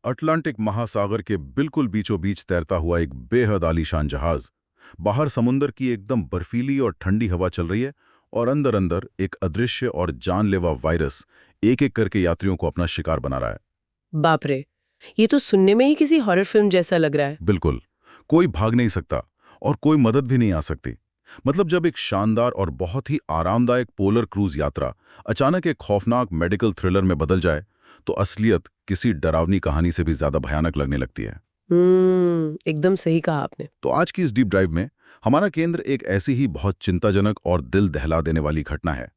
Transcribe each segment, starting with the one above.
Atlantic महासागर के बिल्कुल बीचों बीच तैरता हुआ एक बेहद आलीशान जहाज। बाहर समुंदर की एकदम बर्फीली और ठंडी हवा चल रही है और अंदर अंदर एक अदृश्य और जानलेवा वायरस एक एक करके यात्रियों को अपना शिकार बना रहा है। बाप रे, ये तो सुनने में ही किसी हॉरर फिल्म जैसा लग रहा है। बिल्कुल। कोई भाग नहीं सकता और कोई मदद भी नहीं आ सकती। मतलब जब एक शानदार और बहुत ही आरामदायक पोलर क्रूज यात्रा अचानक एक खौफनाक मेडिकल थ्रिलर में बदल जाए तो असलियत किसी डरावनी कहानी से भी ज्यादा भयानक लगने लगती है। एकदम सही कहा आपने। तो आज की इस डीप ड्राइव में हमारा केंद्र एक ऐसी ही बहुत चिंताजनक और दिल दहला देने वाली घटना है।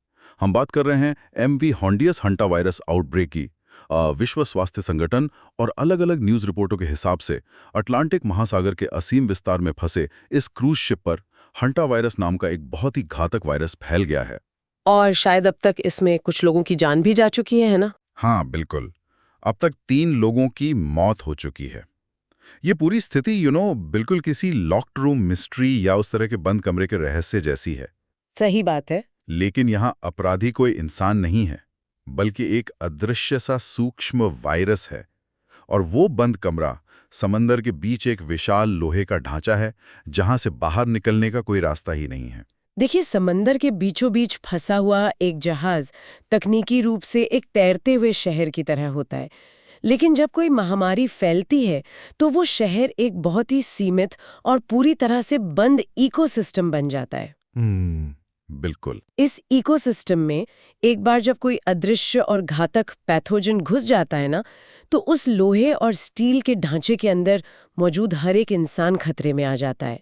हम बात कर रहे हैं एमवी हॉन्डियस हंटा वायरस आउटब्रेक की। विश्व स्वास्थ्य संगठन और अलग अलग न्यूज रिपोर्टों के हिसाब से अटलांटिक महासागर के असीम विस्तार में फंसे इस क्रूज शिप पर हंटा वायरस नाम का एक बहुत ही घातक वायरस फैल गया है। और शायद अब तक इसमें कुछ लोगों की जान भी जा चुकी है ना? हाँ बिल्कुल। अब तक 3 लोगों की मौत हो चुकी है। ये पूरी स्थिति बिल्कुल किसी लॉक्ड रूम मिस्ट्री या उस तरह के बंद कमरे के रहस्य जैसी है। सही बात है। लेकिन यहाँ अपराधी कोई इंसान नहीं है, बल्कि एक अदृश्य सा सूक्ष्म वायरस है। और वो बंद कमरा समंदर के बीच एक विशाल लोहे का ढांचा है, जहां से बाहर निकलने का कोई रास्ता ही नहीं है। देखिए, समंदर के बीचों बीच फंसा हुआ एक जहाज तकनीकी रूप से एक तैरते हुए शहर की तरह होता है, लेकिन जब कोई महामारी फैलती है तो वो शहर एक बहुत ही सीमित और पूरी तरह से बंद इकोसिस्टम बन जाता है। बिल्कुल। इस इकोसिस्टम में एक बार जब कोई अदृश्य और घातक पैथोजन घुस जाता है ना, तो उस लोहे और स्टील के ढांचे के अंदर मौजूद हर एक इंसान खतरे में आ जाता है।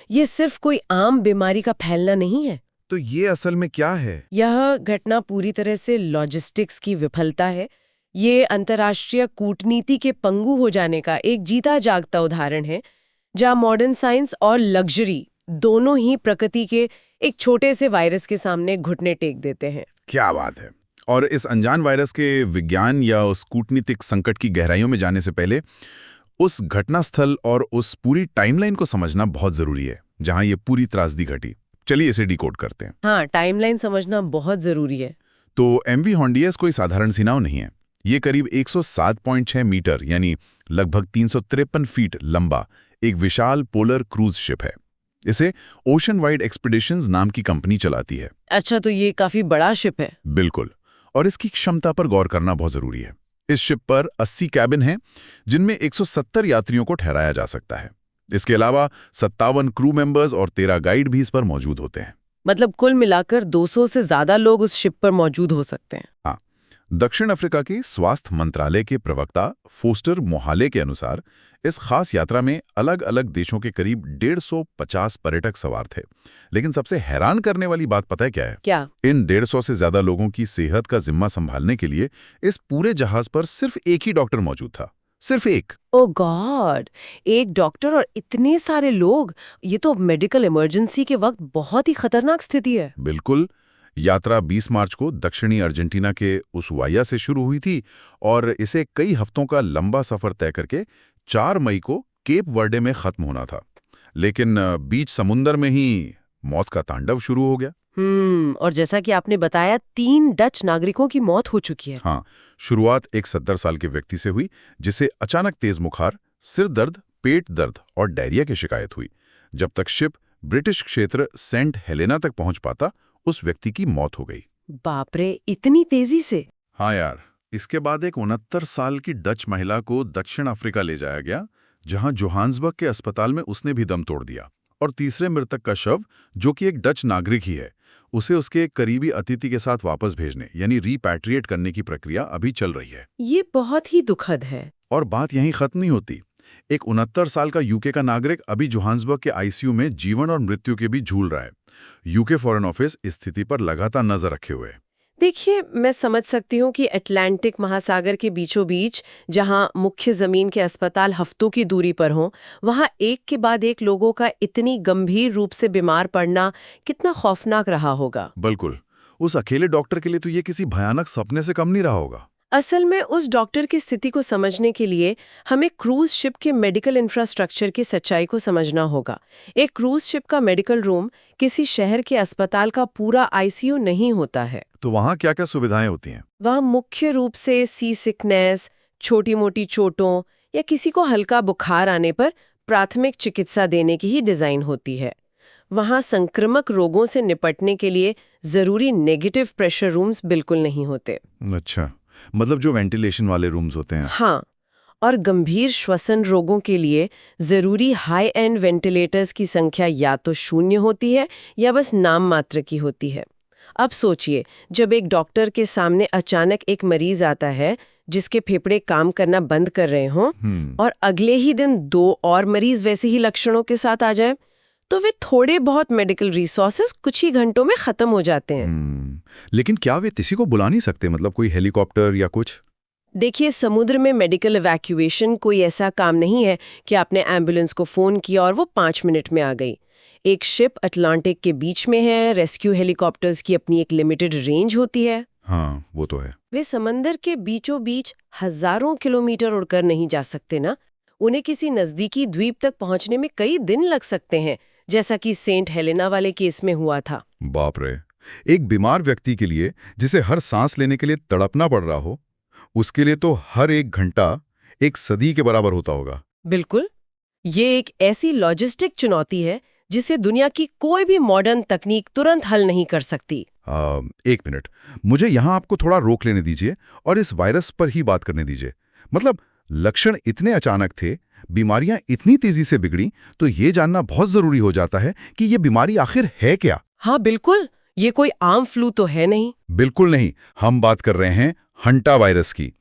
ये सिर्फ कोई आम बीमारी का फैलना नहीं है। तो ये असल में क्या है? यह घटना पूरी तरह से लॉजिस्टिक्स की विफलता है। ये अंतर्राष्ट्रीय कूटनीति के पंगु हो जाने का एक जीता जागता उदाहरण है, जहां मॉडर्न साइंस और लग्जरी दोनों ही प्रकृति के एक छोटे से वायरस के सामने घुटने टेक देते हैं। क्या बात है। और इस अनजान वायरस के विज्ञान या उस कूटनीतिक संकट की गहराइयों में जाने से पहले उस घटनास्थल और उस पूरी टाइमलाइन को समझना बहुत जरूरी है, जहां ये पूरी त्रासदी घटी। चलिए इसे डिकोड करते हैं। हाँ, टाइमलाइन समझना बहुत जरूरी है। तो एमवी हॉन्डियस कोई साधारण सी नाव नहीं है। ये करीब 107.6 मीटर यानी लगभग 353 फीट लंबा एक विशाल पोलर क्रूज शिप है। इसे ओशन वाइड एक्सपीडिशंस नाम की कंपनी चलाती है। अच्छा, तो ये काफी बड़ा शिप है। बिल्कुल। और इसकी क्षमता पर गौर करना बहुत जरूरी है। इस शिप पर 80 कैबिन हैं, जिनमें 170 यात्रियों को ठहराया जा सकता है। इसके अलावा 57 क्रू मेंबर्स और 13 गाइड भी इस पर मौजूद होते हैं। मतलब कुल मिलाकर 200 से ज्यादा लोग उस शिप पर मौजूद हो सकते हैं। हाँ। दक्षिण अफ्रीका के स्वास्थ्य मंत्रालय के प्रवक्ता फोस्टर मोहाले के अनुसार इस खास यात्रा में अलग अलग देशों के करीब 150 पर्यटक सवार थे। लेकिन सबसे हैरान करने वाली बात पता है क्या है? क्या? इन 150 से ज्यादा लोगों की सेहत का जिम्मा संभालने के लिए इस पूरे जहाज पर सिर्फ एक ही डॉक्टर मौजूद था। सिर्फ एक। ओ गॉड, एक डॉक्टर और इतने सारे लोग! ये तो मेडिकल इमरजेंसी के वक्त बहुत ही खतरनाक स्थिति है। बिल्कुल। यात्रा 20 मार्च को दक्षिणी अर्जेंटीना के उसुआया से शुरू हुई थी और इसे कई हफ्तों का लंबा सफर तय करके 4 मई को केप वर्डे में खत्म होना था। लेकिन बीच समुंदर में ही मौत का तांडव शुरू हो गया। और जैसा कि आपने बताया, 3 डच नागरिकों की मौत हो चुकी है। हाँ। शुरुआत एक 70 साल के व्यक्ति से हुई, जिसे अचानक तेज बुखार, सिर दर्द, पेट दर्द और डायरिया की शिकायत हुई। जब तक शिप ब्रिटिश क्षेत्र सेंट हेलेना तक पहुंच पाता, उस व्यक्ति की मौत हो गई। बाप रे, इतनी तेजी से! हाँ यार। इसके बाद एक 69 साल की डच महिला को दक्षिण अफ्रीका ले जाया गया, जहां जोहान्सबर्ग के अस्पताल में उसने भी दम तोड़ दिया। और तीसरे मृतक का शव, जो कि एक डच नागरिक ही है, उसे उसके एक करीबी अतिथि के साथ वापस भेजने यानी रिपैट्रिएट करने की प्रक्रिया अभी चल रही है। ये बहुत ही दुखद है। और बात यहीं खत्म नहीं होती। एक 69 साल का यूके का नागरिक अभी जोहान्सबर्ग के आईसीयू में जीवन और मृत्यु के बीच झूल रहा है। यूके फॉरेन ऑफिस इस स्थिति पर लगातार नजर रखे हुए है। देखिए, मैं समझ सकती हूँ कि अटलांटिक महासागर के बीचों बीच, जहाँ मुख्य जमीन के अस्पताल हफ्तों की दूरी पर हों, वहाँ एक के बाद एक लोगों का इतनी गंभीर रूप से बीमार पड़ना कितना खौफनाक रहा होगा। बिल्कुल। उस अकेले डॉक्टर के लिए तो ये किसी भयानक सपने से कम नहीं रहा होगा। असल में उस डॉक्टर की स्थिति को समझने के लिए हमें क्रूज शिप के मेडिकल इंफ्रास्ट्रक्चर की सच्चाई को समझना होगा। एक क्रूज शिप का मेडिकल रूम किसी शहर के अस्पताल का पूरा आईसीयू नहीं होता है। तो वहाँ क्या क्या सुविधाएं होती हैं? वहाँ मुख्य रूप से सी सिकनेस, छोटी मोटी चोटों या किसी को हल्का बुखार आने पर प्राथमिक चिकित्सा देने की ही डिजाइन होती है। वहाँ संक्रामक रोगों से निपटने के लिए जरूरी नेगेटिव प्रेशर रूम्स बिल्कुल नहीं होते। अच्छा, मतलब जो वेंटिलेशन वाले रूम्स होते हैं। हाँ, और गंभीर श्वसन रोगों के लिए जरूरी हाई एंड वेंटिलेटर्स की संख्या या तो 0 होती है या बस नाम मात्र की होती है। अब सोचिए, जब एक डॉक्टर के सामने अचानक एक मरीज आता है जिसके फेफड़े काम करना बंद कर रहे हों और अगले ही दिन 2 और मरीज वैसे ही लक्षणों के साथ आ जाए, तो वे थोड़े बहुत मेडिकल रिसोर्सेज कुछ ही घंटों में खत्म हो जाते हैं। लेकिन क्या वे किसी को बुला नहीं सकते, मतलब कोई हेलीकॉप्टर या कुछ? देखिए, समुद्र में मेडिकल इवैक्यूएशन कोई ऐसा काम नहीं है कि आपने एम्बुलेंस को फोन किया और वो 5 मिनट में आ गई। एक शिप अटलांटिक के बीच में है, रेस्क्यू हेलीकॉप्टर्स की अपनी एक लिमिटेड रेंज होती है। हाँ, वो तो है। वे समंदर के बीचों बीच हजारों किलोमीटर उड़कर नहीं जा सकते ना। उन्हें किसी नजदीकी द्वीप तक पहुंचने में कई दिन लग सकते हैं, जैसा कि सेंट हेलेना वाले केस में हुआ था। बाप रे, एक बीमार व्यक्ति के लिए जिसे हर सांस लेने के लिए तड़पना पड़ रहा हो, उसके लिए तो हर एक घंटा एक सदी के बराबर होता होगा। बिल्कुल, ये एक ऐसी लॉजिस्टिक चुनौती है जिसे दुनिया की कोई भी मॉडर्न तकनीक तुरंत हल नहीं कर सकती। 1 मिनट, मुझे यहाँ आपको थोड़ा रोक लेने दीजिए और इस वायरस पर ही बात करने दीजिए। मतलब लक्षण इतने अचानक थे, बीमारियां इतनी तेजी से बिगड़ी, तो ये जानना बहुत जरूरी हो जाता है कि ये बीमारी आखिर है क्या। हाँ बिल्कुल, ये कोई आम फ्लू तो है नहीं। बिल्कुल नहीं, हम बात कर रहे हैं हंटा वायरस की।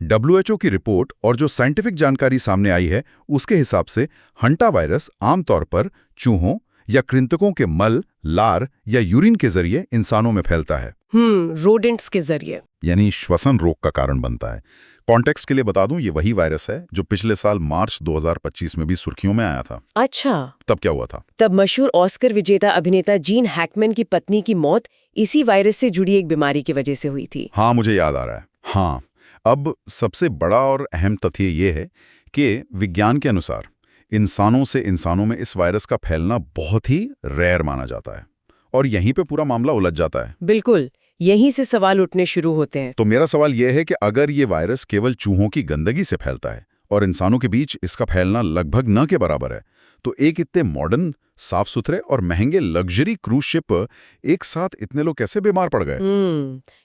WHO की रिपोर्ट और जो साइंटिफिक जानकारी सामने आई है, उसके हिसाब से हंटा वायरस आमतौर पर चूहों या कृंतकों के मल, लार या यूरिन के जरिए इंसानों में फैलता है। रोडेंट्स के जरिए, यानी श्वसन रोग का कारण बनता है। कॉन्टेक्स्ट के लिए बता दूं, ये वही वायरस है जो पिछले साल मार्च 2025 में भी सुर्खियों में आया था। अच्छा, तब क्या हुआ था? तब मशहूर ऑस्कर विजेता अभिनेता जीन हैकमैन की पत्नी की मौत इसी वायरस से जुड़ी एक बीमारी की वजह से हुई थी। हाँ, मुझे याद आ रहा है। हाँ, अब सबसे बड़ा और अहम तथ्य ये है कि विज्ञान के अनुसार इंसानों से इंसानों में इस वायरस का फैलना बहुत ही रेयर माना जाता है, और यहीं पे पूरा मामला उलझ जाता है। बिल्कुल, यहीं से सवाल उठने शुरू होते हैं। तो मेरा सवाल यह है कि अगर ये वायरस केवल चूहों की गंदगी से फैलता है और इंसानों के बीच इसका फैलना लगभग न के बराबर है, तो एक इतने मॉडर्न, साफ सुथरे और महंगे लग्जरी क्रूज शिप एक साथ इतने लोग कैसे बीमार पड़ गए?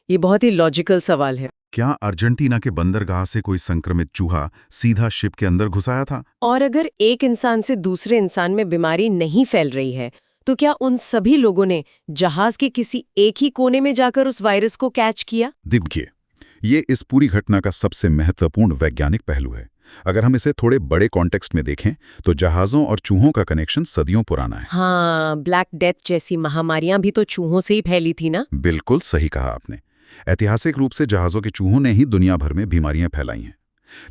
ये बहुत ही लॉजिकल सवाल है। क्या अर्जेंटीना के बंदरगाह से कोई संक्रमित चूहा सीधा शिप के अंदर घुस आया था? और अगर एक इंसान से दूसरे इंसान में बीमारी नहीं फैल रही है, तो क्या उन सभी लोगों ने जहाज के किसी एक ही कोने में जाकर उस वायरस को कैच किया? देखिए, ये इस पूरी घटना का सबसे महत्वपूर्ण वैज्ञानिक पहलू है। अगर हम इसे थोड़े बड़े कॉन्टेक्स्ट में देखें, तो जहाजों और चूहों का कनेक्शन सदियों पुराना है। हाँ, ब्लैक डेथ जैसी महामारियां भी तो चूहों से ही फैली थी ना? बिल्कुल सही कहा आपने। ऐतिहासिक रूप से जहाजों के चूहों ने ही दुनिया भर में बीमारियां फैलाई हैं।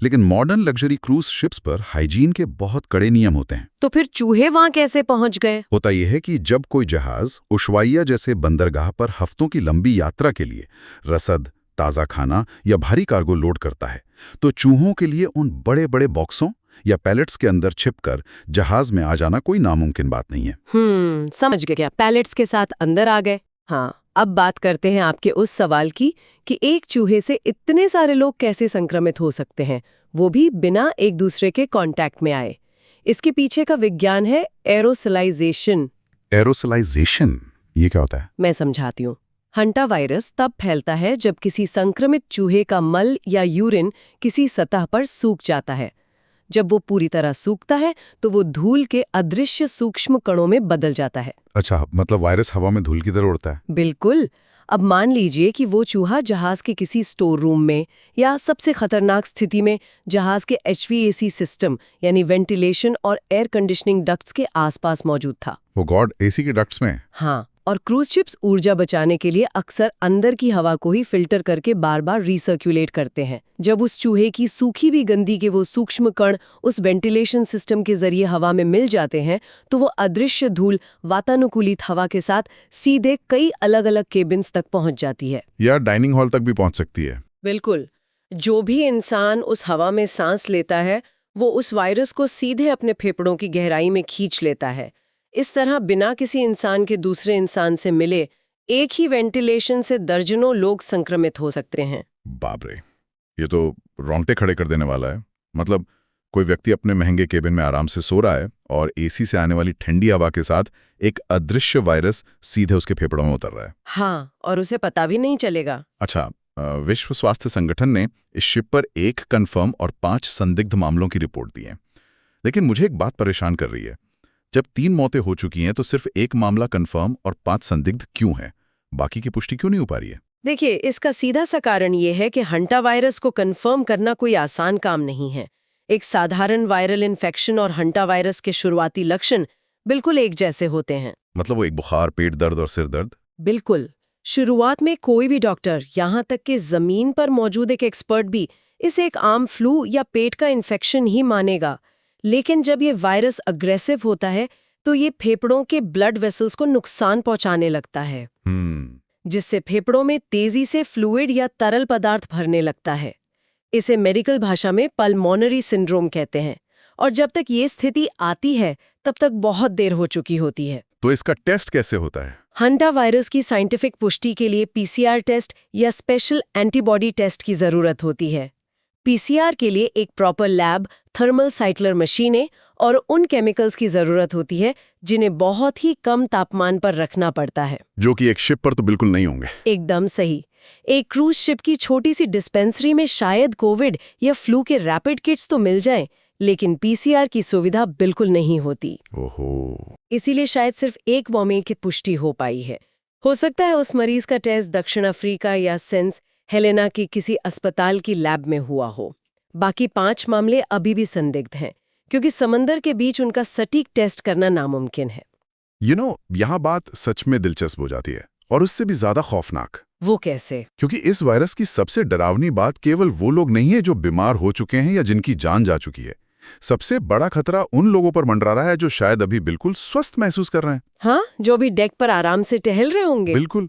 लेकिन मॉडर्न लग्जरी क्रूज शिप्स पर हाइजीन के बहुत कड़े नियम होते हैं। तो फिर चूहे वहां कैसे पहुंच गए? होता यह है कि जब कोई जहाज उशवाइया जैसे बंदरगाह पर हफ्तों की लंबी यात्रा के लिए रसद, ताज़ा खाना या भारी कार्गो लोड करता है, तो चूहों के लिए उन बड़े बड़े बॉक्सों या पैलेट्स के अंदर छिपकर जहाज में आ जाना कोई नामुमकिन बात नहीं है। समझ गया, पैलेट्स के साथ अंदर आ गए। हाँ, अब बात करते हैं आपके उस सवाल की कि एक चूहे से इतने सारे लोग कैसे संक्रमित हो सकते हैं, वो भी बिना एक दूसरे के कांटेक्ट में आए। इसके पीछे का विज्ञान है एरोसोलाइजेशन। एरोसोलाइजेशन, ये क्या होता है? मैं समझाती हूँ। हंटा वायरस तब फैलता है जब किसी संक्रमित चूहे का मल या यूरिन किसी सतह पर सूख जाता है। जब वो पूरी तरह सूखता है तो वो धूल के अदृश्य सूक्ष्म कणों में बदल जाता है। अच्छा, मतलब वायरस हवा में धूल की तरह उड़ता है? बिल्कुल। अब मान लीजिए कि वो चूहा जहाज के किसी स्टोर रूम में या सबसे खतरनाक स्थिति में जहाज के HVAC सिस्टम यानी वेंटिलेशन और एयर कंडीशनिंग डक्ट्स के आसपास मौजूद था। वो गॉड, AC के डक्ट्स में? हाँ, और क्रूज शिप्स ऊर्जा बचाने के लिए अक्सर अंदर की हवा को ही फिल्टर करके बार बार रिसर्कुलेट करते हैं। जब उस चूहे की सूखी भी गंदी के वो सूक्ष्म कण उस वेंटिलेशन सिस्टम के जरिए हवा में मिल जाते हैं, तो वो अदृश्य धूल वातानुकूलित हवा के साथ सीधे कई अलग अलग केबिन्स तक पहुंच जाती है, या डाइनिंग हॉल तक भी पहुंच सकती है। बिल्कुल। जो भी इंसान उस हवा में सांस लेता है, वो उस वायरस को सीधे अपने फेफड़ों की गहराई में खींच लेता है। इस तरह बिना किसी इंसान के दूसरे इंसान से मिले एक ही वेंटिलेशन से दर्जनों लोग संक्रमित हो सकते हैं। बाप रे, ये तो रोंगटे खड़े कर देने वाला है। मतलब कोई व्यक्ति अपने महंगे केबिन में आराम से सो रहा है और एसी से आने वाली ठंडी हवा के साथ एक अदृश्य वायरस सीधे उसके फेफड़ों में उतर रहा है। हाँ, और उसे पता भी नहीं चलेगा। अच्छा, विश्व स्वास्थ्य संगठन ने इस शिप पर 1 कन्फर्म और 5 संदिग्ध मामलों की रिपोर्ट दी है। लेकिन मुझे एक बात परेशान कर रही है। जब 3 मौतें हो चुकी हैं तो सिर्फ 1 मामला कन्फर्म और 5 संदिग्ध क्यों है? बाकी की पुष्टि क्यों नहीं हो पा रही है? देखिए, इसका सीधा सा कारण ये है कि हंटा वायरस को कंफर्म करना कोई आसान काम नहीं है। एक साधारण वायरल इन्फेक्शन और हंटा वायरस के शुरुआती लक्षण बिल्कुल एक जैसे होते हैं। मतलब वो एक बुखार, पेट दर्द और सिर दर्द? बिल्कुल। शुरुआत में कोई भी डॉक्टर, यहाँ तक कि जमीन पर मौजूद एक एक्सपर्ट भी इसे एक आम फ्लू या पेट का इन्फेक्शन ही मानेगा। लेकिन जब ये वायरस अग्रेसिव होता है तो ये फेफड़ों के ब्लड वेसल्स को नुकसान पहुंचाने लगता है, जिससे फेफड़ों में तेजी से फ्लूइड या तरल पदार्थ भरने लगता है। इसे मेडिकल भाषा में पल्मोनरी सिंड्रोम कहते हैं। और जब तक ये स्थिति आती है तब तक बहुत देर हो चुकी होती है। तो इसका टेस्ट कैसे होता है? हंटा वायरस की साइंटिफिक पुष्टि के लिए पीसीआर टेस्ट या स्पेशल एंटीबॉडी टेस्ट की जरूरत होती है। पीसीआर के लिए एक प्रॉपर लैब, थर्मल साइक्लर मशीनें और उन केमिकल्स की जरूरत होती है जिन्हें बहुत ही कम तापमान पर रखना पड़ता है, जो कि एक शिप पर तो बिल्कुल नहीं होंगे। एकदम सही। एक क्रूज शिप की छोटी सी डिस्पेंसरी में शायद कोविड या फ्लू के रैपिड किट्स तो मिल जाएं, लेकिन पीसीआर की सुविधा बिल्कुल नहीं होती। ओहो। इसीलिए शायद सिर्फ एक मामले की पुष्टि हो पाई है। हो सकता है उस मरीज का टेस्ट दक्षिण अफ्रीका या सेंट हेलेना की किसी अस्पताल की लैब में हुआ हो। बाकी 5 मामले अभी भी संदिग्ध हैं, क्योंकि समंदर के बीच उनका सटीक टेस्ट करना नामुमकिन है। यहाँ बात सच में दिलचस्प हो जाती है, और उससे भी ज्यादा खौफनाक। वो कैसे? क्योंकि इस वायरस की सबसे डरावनी बात केवल वो लोग नहीं है जो बीमार हो चुके हैं या जिनकी जान जा चुकी है। सबसे बड़ा खतरा उन लोगों पर मंडरा रहा है जो शायद अभी बिल्कुल स्वस्थ महसूस कर रहे हैं। हाँ, जो भी डेक पर आराम से टहल रहे होंगे। बिल्कुल।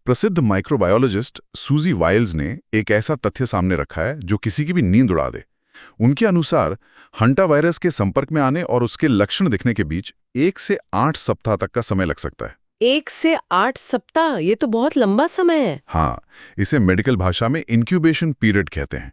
प्रसिद्ध माइक्रोबायोलॉजिस्ट सूजी वाइल्स ने एक ऐसा तथ्य सामने रखा है जो किसी की भी नींद उड़ा दे। उनके अनुसार हंटा वायरस के संपर्क में आने और उसके लक्षण दिखने के बीच 1 से 8 सप्ताह तक का समय लग सकता है। 1 से 8 सप्ताह, ये तो बहुत लंबा समय है। हाँ, इसे मेडिकल भाषा में इंक्यूबेशन पीरियड कहते हैं।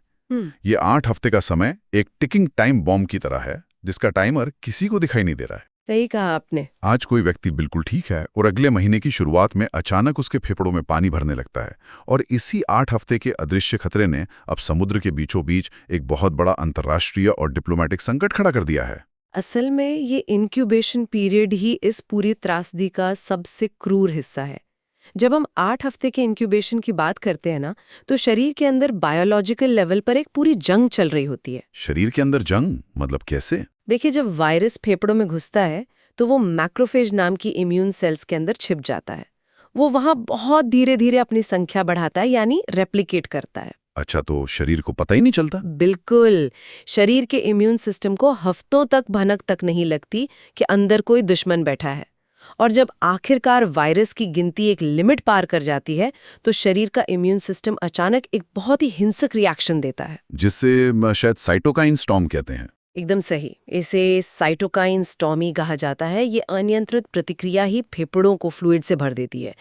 ये 8 हफ्ते का समय एक टिकिंग टाइम बॉम्ब की तरह है, जिसका टाइमर किसी को दिखाई नहीं दे रहा है। सही कहा आपने। आज कोई व्यक्ति बिल्कुल ठीक है और अगले महीने की शुरुआत में अचानक उसके फेफड़ों में पानी भरने लगता है, और इसी 8 हफ्ते के अदृश्य खतरे ने अब समुद्र के बीचों बीच एक बहुत बड़ा अंतर्राष्ट्रीय और डिप्लोमेटिक संकट खड़ा कर दिया है। असल में ये इंक्यूबेशन पीरियड ही इस पूरी त्रासदी का सबसे क्रूर हिस्सा है। जब हम 8 हफ्ते के इंक्यूबेशन की बात करते हैं ना, तो शरीर के अंदर बायोलॉजिकल लेवल पर एक पूरी जंग चल रही होती है। शरीर के अंदर जंग? मतलब कैसे? देखिए, जब वायरस फेफड़ों में घुसता है तो वो मैक्रोफेज नाम की इम्यून सेल्स के अंदर छिप जाता है। वो वहां बहुत धीरे धीरे अपनी संख्या बढ़ाता है, यानी रेप्लिकेट करता है। अच्छा, तो शरीर को पता ही नहीं चलता? बिल्कुल। शरीर के इम्यून सिस्टम को हफ्तों तक भनक तक नहीं लगती कि अंदर कोई दुश्मन बैठा है। और जब आखिरकार वायरस की गिनती एक लिमिट पार कर जाती है तो शरीर का इम्यून सिस्टम अचानक एक बहुत ही हिंसक रिएक्शन देता है, जिससे शायद साइटोकाइन स्टॉर्म कहते हैं। एकदम सही। इसे साइटोकाइन स्टॉर्मी कहा जाता है। ये अनियंत्रित प्रतिक्रिया ही फेफड़ों को फ्लूइड से भर देती है।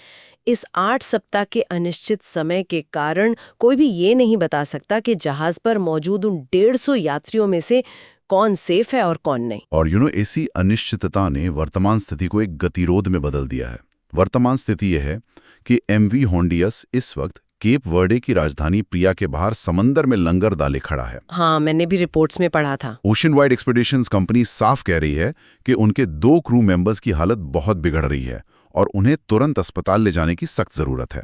इस 8 सप्ताह के अनिश्चित समय के कारण कोई भी ये नहीं बता सकता कि जहाज पर मौजूद उन 150 यात्रियों में से कौन सेफ है और कौन नहीं। और ऐसी अनिश्चितता ने वर्तमान स्थिति को एक गतिरोध में बदल दिया है। वर्तमान स्थिति यह है कि एमवी होंडियस इस वक्त केप वर्डे की राजधानी प्रिया के बाहर समंदर में लंगर डाले खड़ा है। हाँ, मैंने भी रिपोर्ट्स में पढ़ा था। ओशन वाइड एक्सपीडिशंस कंपनी साफ कह रही है कि उनके 2 क्रू मेंबर्स की हालत बहुत बिगड़ रही है और उन्हें तुरंत अस्पताल ले जाने की सख्त जरूरत है।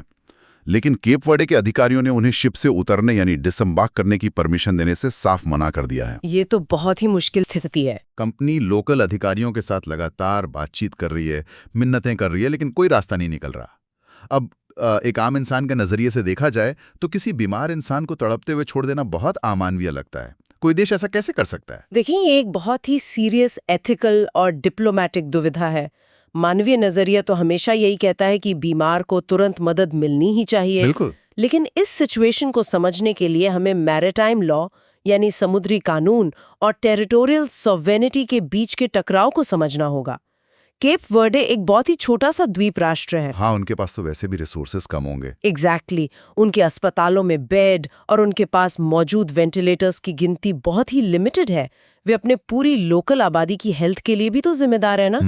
लेकिन केप वर्डे के अधिकारियों ने उन्हें शिप से उतरने यानी डिसम्बार्क करने की परमिशन देने से साफ मना कर दिया है। ये तो बहुत ही मुश्किल स्थिति है। कंपनी लोकल अधिकारियों के साथ लगातार बातचीत कर रही है, मिन्नतें कर रही है, लेकिन कोई रास्ता नहीं निकल रहा। अब एक आम इंसान के नजरिए से देखा जाए तो किसी बीमार इंसान को तड़पते हुए छोड़ देना बहुत अमानवीय लगता है। कोई देश ऐसा कैसे कर सकता है? देखिए, ये एक बहुत ही सीरियस एथिकल और डिप्लोमेटिक दुविधा है। मानवीय नजरिया तो हमेशा यही कहता है कि बीमार को तुरंत मदद मिलनी ही चाहिए। बिल्कुल। लेकिन इस सिचुएशन को समझने के लिए हमें मैरिटाइम लॉ यानी समुद्री कानून और टेरिटोरियल सॉवरेनिटी के बीच के टकराव को समझना होगा। केप वर्डे एक बहुत ही छोटा सा द्वीप राष्ट्र है। हाँ, उनके पास तो वैसे भी रिसोर्सेज कम होंगे। एग्जैक्टली उनके अस्पतालों में बेड और उनके पास मौजूद वेंटिलेटर्स की गिनती बहुत ही लिमिटेड है। वे अपने पूरी लोकल आबादी की हेल्थ के लिए भी तो जिम्मेदार है ना।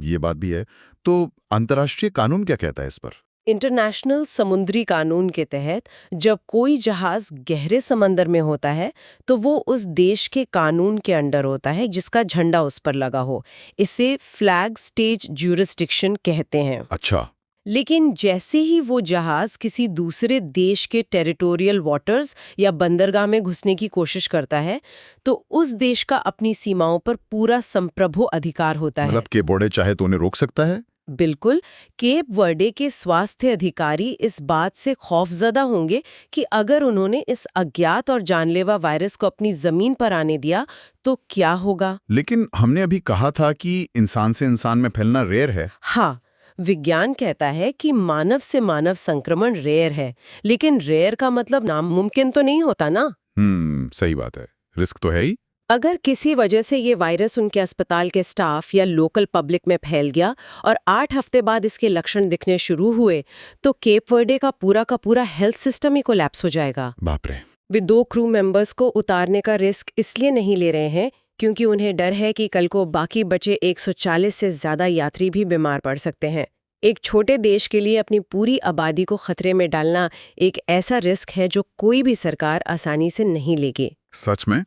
ये बात भी है। तो अंतर्राष्ट्रीय कानून क्या कहता है इस पर? इंटरनेशनल समुद्री कानून के तहत जब कोई जहाज गहरे समंदर में होता है तो वो उस देश के कानून के अंडर होता है जिसका झंडा उस पर लगा हो। इसे फ्लैग स्टेट ज्यूरिसडिक्शन कहते हैं। अच्छा। लेकिन जैसे ही वो जहाज किसी दूसरे देश के टेरिटोरियल वाटर्स या बंदरगाह में घुसने की कोशिश करता है तो उस देश का अपनी सीमाओं पर पूरा संप्रभु अधिकार होता है। मतलब केप वर्डे चाहे तो उन्हें रोक सकता है? बिल्कुल। केप वर्डे के स्वास्थ्य अधिकारी इस बात से खौफजदा होंगे कि अगर उन्होंने इस अज्ञात और जानलेवा वायरस को अपनी जमीन पर आने दिया तो क्या होगा। लेकिन हमने अभी कहा था कि इंसान से इंसान में फैलना रेयर है। हाँ, विज्ञान कहता है कि मानव से मानव संक्रमण रेयर है, लेकिन रेयर का मतलब नामुमकिन तो नहीं होता ना। सही बात है। रिस्क तो है ही। अगर किसी वजह से ये वायरस उनके अस्पताल के स्टाफ या लोकल पब्लिक में फैल गया और 8 हफ्ते बाद इसके लक्षण दिखने शुरू हुए तो केप वर्डे का पूरा हेल्थ सिस्टम ही कोलैप्स हो जाएगा। बाप रे। वे 2 क्रू मेंबर्स को उतारने का रिस्क इसलिए नहीं ले रहे हैं क्योंकि उन्हें डर है कि कल को बाकी बचे 140 से ज्यादा यात्री भी बीमार पड़ सकते हैं। एक छोटे देश के लिए अपनी पूरी आबादी को खतरे में डालना एक ऐसा रिस्क है जो कोई भी सरकार आसानी से नहीं लेगी। सच में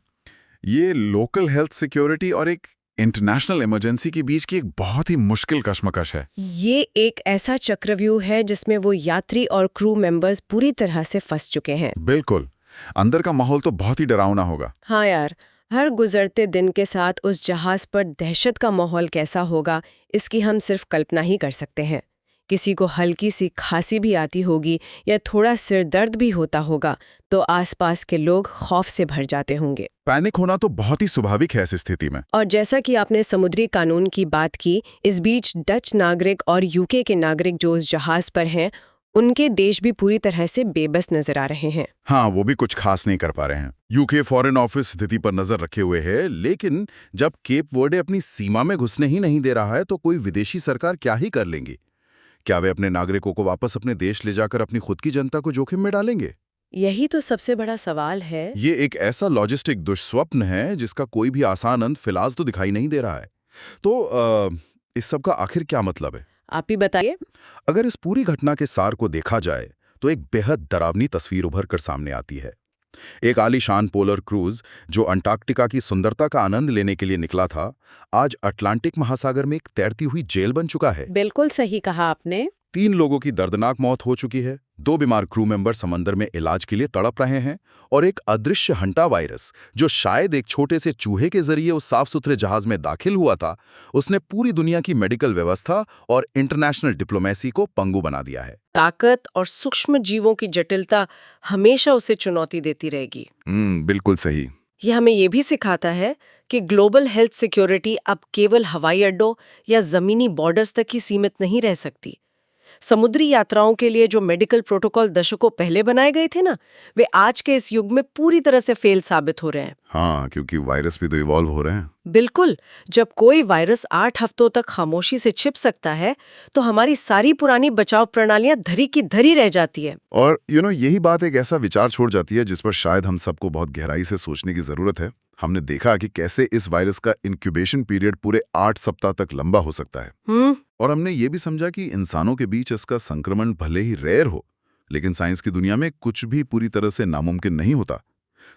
ये लोकल हेल्थ सिक्योरिटी और एक इंटरनेशनल इमरजेंसी के बीच की एक बहुत ही मुश्किल कशमकश है। ये एक ऐसा चक्रव्यूह है जिसमें वो यात्री और क्रू मेंबर्स पूरी तरह से फंस चुके हैं। बिल्कुल। अंदर का माहौल तो बहुत ही डरावना होगा। हाँ यार, हर गुजरते दिन के साथ उस जहाज पर दहशत का माहौल कैसा होगा इसकी हम सिर्फ कल्पना ही कर सकते हैं। किसी को हल्की सी खांसी भी आती होगी या थोड़ा सिर दर्द भी होता होगा तो आसपास के लोग खौफ से भर जाते होंगे। पैनिक होना तो बहुत ही स्वाभाविक है ऐसी स्थिति में। और जैसा कि आपने समुद्री कानून की बात की, इस बीच डच नागरिक और यूके के नागरिक जो उस जहाज पर हैं उनके देश भी पूरी तरह से बेबस नजर आ रहे हैं। हाँ, वो भी कुछ खास नहीं कर पा रहे हैं। यूके फॉरेन ऑफिस स्थिति पर नजर रखे हुए है, लेकिन जब केप वर्डे अपनी सीमा में घुसने ही नहीं दे रहा है तो कोई विदेशी सरकार क्या ही कर लेंगी? क्या वे अपने नागरिकों को वापस अपने देश ले जाकर अपनी खुद की जनता को जोखिम में डालेंगे? यही तो सबसे बड़ा सवाल है। ये एक ऐसा लॉजिस्टिक दुष्स्वप्न है जिसका कोई भी आसान अंत फिलहाल तो दिखाई नहीं दे रहा है। तो इस सब का आखिर क्या मतलब है? आप ही बताइए। अगर इस पूरी घटना के सार को देखा जाए तो एक बेहद डरावनी तस्वीर उभर कर सामने आती है। एक आलीशान पोलर क्रूज जो अंटार्कटिका की सुंदरता का आनंद लेने के लिए निकला था, आज अटलांटिक महासागर में एक तैरती हुई जेल बन चुका है। बिल्कुल सही कहा आपने। 3 लोगों की दर्दनाक मौत हो चुकी है, 2 बीमार क्रू मेंबर समंदर में इलाज के लिए तड़प रहे हैं और एक अदृश्य हंटा वायरस जो शायद एक छोटे से चूहे के जरिए उस साफ सुथरे जहाज में दाखिल हुआ था, उसने पूरी दुनिया की मेडिकल व्यवस्था और इंटरनेशनल डिप्लोमेसी को पंगु बना दिया है। ताकत और सूक्ष्म जीवों की जटिलता हमेशा उसे चुनौती देती रहेगी। बिल्कुल सही। यह हमें ये भी सिखाता है कि ग्लोबल हेल्थ सिक्योरिटी अब केवल हवाई अड्डों या जमीनी बॉर्डर्स तक ही सीमित नहीं रह सकती। समुद्री यात्राओं के लिए जो मेडिकल प्रोटोकॉल दशकों पहले बनाए गए थे ना, वे आज के इस युग में पूरी तरह से फेल साबित हो रहे हैं। हाँ, क्योंकि वायरस भी तो इवॉल्व हो रहे हैं। बिल्कुल। जब कोई वायरस 8 हफ्तों तक खामोशी से छिप सकता है तो हमारी सारी पुरानी बचाव प्रणालियां धरी की धरी रह जाती है। और यही बात एक ऐसा विचार छोड़ जाती है जिस पर शायद हम सबको बहुत गहराई से सोचने की जरूरत है। हमने देखा कि कैसे इस वायरस का इंक्यूबेशन पीरियड पूरे 8 सप्ताह तक लंबा हो सकता है। और हमने ये भी समझा कि इंसानों के बीच इसका संक्रमण भले ही रेयर हो, लेकिन साइंस की दुनिया में कुछ भी पूरी तरह से नामुमकिन नहीं होता।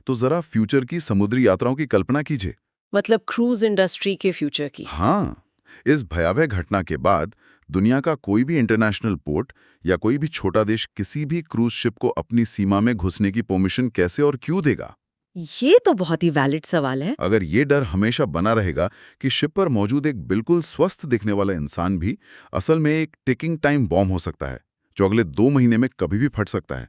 तो जरा फ्यूचर की समुद्री यात्राओं की कल्पना कीजिए। मतलब क्रूज इंडस्ट्री के फ्यूचर की। हाँ, इस भयावह घटना के बाद दुनिया का कोई भी इंटरनेशनल पोर्ट या कोई भी छोटा देश किसी भी क्रूज शिप को अपनी सीमा में घुसने की परमिशन कैसे और क्यों देगा? ये तो बहुत ही वैलिड सवाल है। अगर ये डर हमेशा बना रहेगा कि शिप पर मौजूद एक बिल्कुल स्वस्थ दिखने वाला इंसान भी असल में एक टिकिंग टाइम बॉम्ब हो सकता है जो अगले 2 महीने में कभी भी फट सकता है,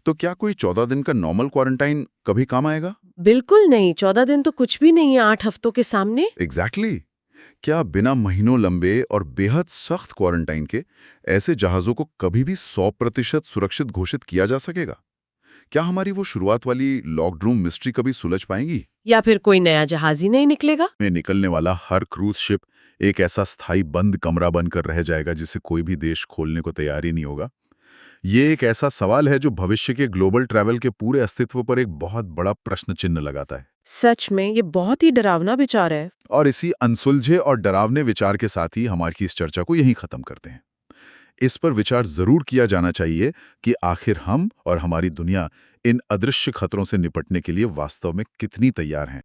तो क्या कोई 14 दिन का नॉर्मल क्वारंटाइन कभी काम आएगा? बिल्कुल नहीं। 14 दिन तो कुछ भी नहीं है 8 हफ्तों के सामने। एग्जैक्टली। क्या बिना महीनों लंबे और बेहद सख्त क्वारंटाइन के ऐसे जहाजों को कभी भी 100% सुरक्षित घोषित किया जा सकेगा? क्या हमारी वो शुरुआत वाली लॉक्ड रूम मिस्ट्री कभी सुलझ पाएंगी? या फिर कोई नया जहाज ही नहीं निकलेगा? में निकलने वाला हर क्रूज शिप एक ऐसा स्थायी बंद कमरा बनकर रह जाएगा जिसे कोई भी देश खोलने को तैयार ही नहीं होगा। ये एक ऐसा सवाल है जो भविष्य के ग्लोबल ट्रैवल के पूरे अस्तित्व पर एक बहुत बड़ा प्रश्न चिन्ह लगाता है। सच में ये बहुत ही डरावना विचार है। और इसी अनसुलझे और डरावने विचार के साथ ही हमारी इस चर्चा को यहीं खत्म करते हैं। इस पर विचार जरूर किया जाना चाहिए कि आखिर हम और हमारी दुनिया इन अदृश्य खतरों से निपटने के लिए वास्तव में कितनी तैयार हैं।